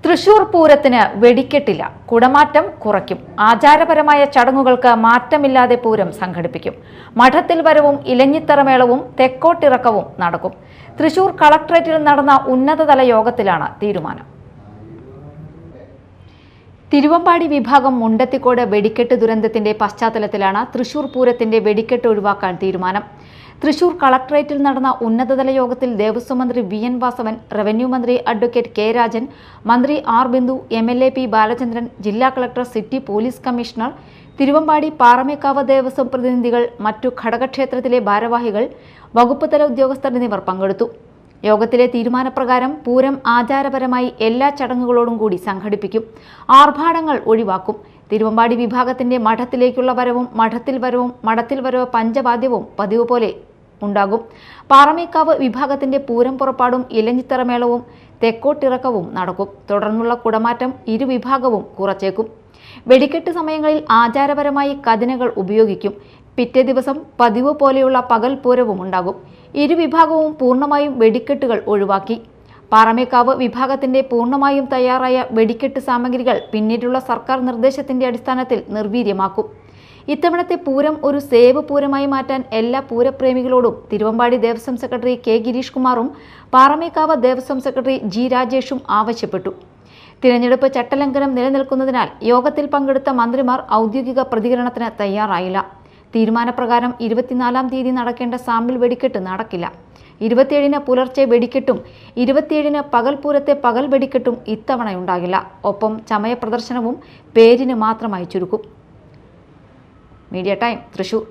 തൃശൂർ പൂരത്തിന് വെടിക്കെട്ടില്ല, കുടമാറ്റം കുറയ്ക്കും. ആചാരപരമായ ചടങ്ങുകൾക്ക് മാറ്റമില്ലാതെ പൂരം സംഘടിപ്പിക്കും. മഠത്തിൽ വരവും ഇലഞ്ഞിത്തറമേളവും തെക്കോട്ടിറക്കവും നടക്കും. തൃശൂർ കളക്ടറേറ്റിൽ നടന്ന ഉന്നതതല യോഗത്തിലാണ് തീരുമാനം. തിരുവമ്പാടി വിഭാഗം മുണ്ടത്തിക്കോട് വെടിക്കെട്ട് ദുരന്തത്തിന്റെ പശ്ചാത്തലത്തിലാണ് തൃശൂർ പൂരത്തിന്റെ വെടിക്കെട്ട് ഒഴിവാക്കാൻ തീരുമാനം. തൃശൂർ കളക്ടറേറ്റിൽ നടന്ന ഉന്നതതല യോഗത്തിൽ ദേവസ്വം മന്ത്രി വി.എൻ. വാസവൻ, റവന്യൂ മന്ത്രി അഡ്വക്കേറ്റ് കെ. രാജൻ, മന്ത്രി ആർ. ബിന്ദു, എം.എൽ.എ. പി. ബാലചന്ദ്രൻ, ജില്ലാ collector, city police commissioner, Thiruvambadi Paramekkavu Devaswom പ്രതിനിധികൾ, മറ്റു ഘടകക്ഷേത്രത്തിലെ ഭാരവാഹികൾ, വകുപ്പ് തല ഉദ്യോഗസ്ഥർ എന്നിവർ പങ്കെടുത്തു. യോഗത്തിലെ തീരുമാനപ്രകാരം പൂരം ആചാരപരമായി എല്ലാ ചടങ്ങുകളോടും കൂടി സംഘടിപ്പിക്കും. ആർഭാടങ്ങൾ ഒഴിവാക്കും. തിരുവമ്പാടി വിഭാഗത്തിന്റെ മഠത്തിലേക്കുള്ള വരവും മഠത്തിൽ വരവ് പഞ്ചവാദ്യവും പതിവ് പോലെ ഉണ്ടാകും. പാറമേക്കാവ് വിഭാഗത്തിന്റെ പൂരം പുറപ്പാടും ഇലഞ്ഞിത്തറമേളവും തെക്കോട്ടിറക്കവും നടക്കും. തുടർന്നുള്ള കുടമാറ്റം ഇരുവിഭാഗവും കുറച്ചേക്കും. വെടിക്കെട്ട് സമയങ്ങളിൽ ആചാരപരമായി കതിനകൾ ഉപയോഗിക്കും. പിറ്റേ ദിവസം പതിവ് പോലെയുള്ള പകൽ പൂരവും ഉണ്ടാകും. ഇരുവിഭാഗവും പൂർണ്ണമായും വെടിക്കെട്ടുകൾ ഒഴിവാക്കി. പാറമേക്കാവ് വിഭാഗത്തിന്റെ പൂർണ്ണമായും തയ്യാറായ വെടിക്കെട്ട് സാമഗ്രികൾ പിന്നീടുള്ള സർക്കാർ നിർദ്ദേശത്തിന്റെ അടിസ്ഥാനത്തിൽ നിർവീര്യമാക്കും. ഇത്തവണത്തെ പൂരം ഒരു സേവ് പൂരമായി മാറ്റാൻ എല്ലാ പൂരപ്രേമികളോടും തിരുവമ്പാടി ദേവസ്വം സെക്രട്ടറി കെ. ഗിരീഷ് കുമാറും പാറമേക്കാവ് ദേവസ്വം സെക്രട്ടറി ജി. രാജേഷും ആവശ്യപ്പെട്ടു. തിരഞ്ഞെടുപ്പ് ചട്ടലംഘനം നിലനിൽക്കുന്നതിനാൽ യോഗത്തിൽ പങ്കെടുത്ത മന്ത്രിമാർ ഔദ്യോഗിക പ്രതികരണത്തിന് തയ്യാറായില്ല. തീരുമാനപ്രകാരം 24-ാം തീയതി നടക്കേണ്ട സാമ്പിൾ വെടിക്കെട്ട് നടക്കില്ല. 27-ന് പുലർച്ചെ വെടിക്കെട്ടും 27-ന് പകൽപൂരത്തെ പകൽ വെടിക്കെട്ടും ഇത്തവണയുണ്ടാകില്ല. ഒപ്പം ചമയ പ്രദർശനവും പേരിന് മാത്രമായി ചുരുക്കും. Media time, Thrissur.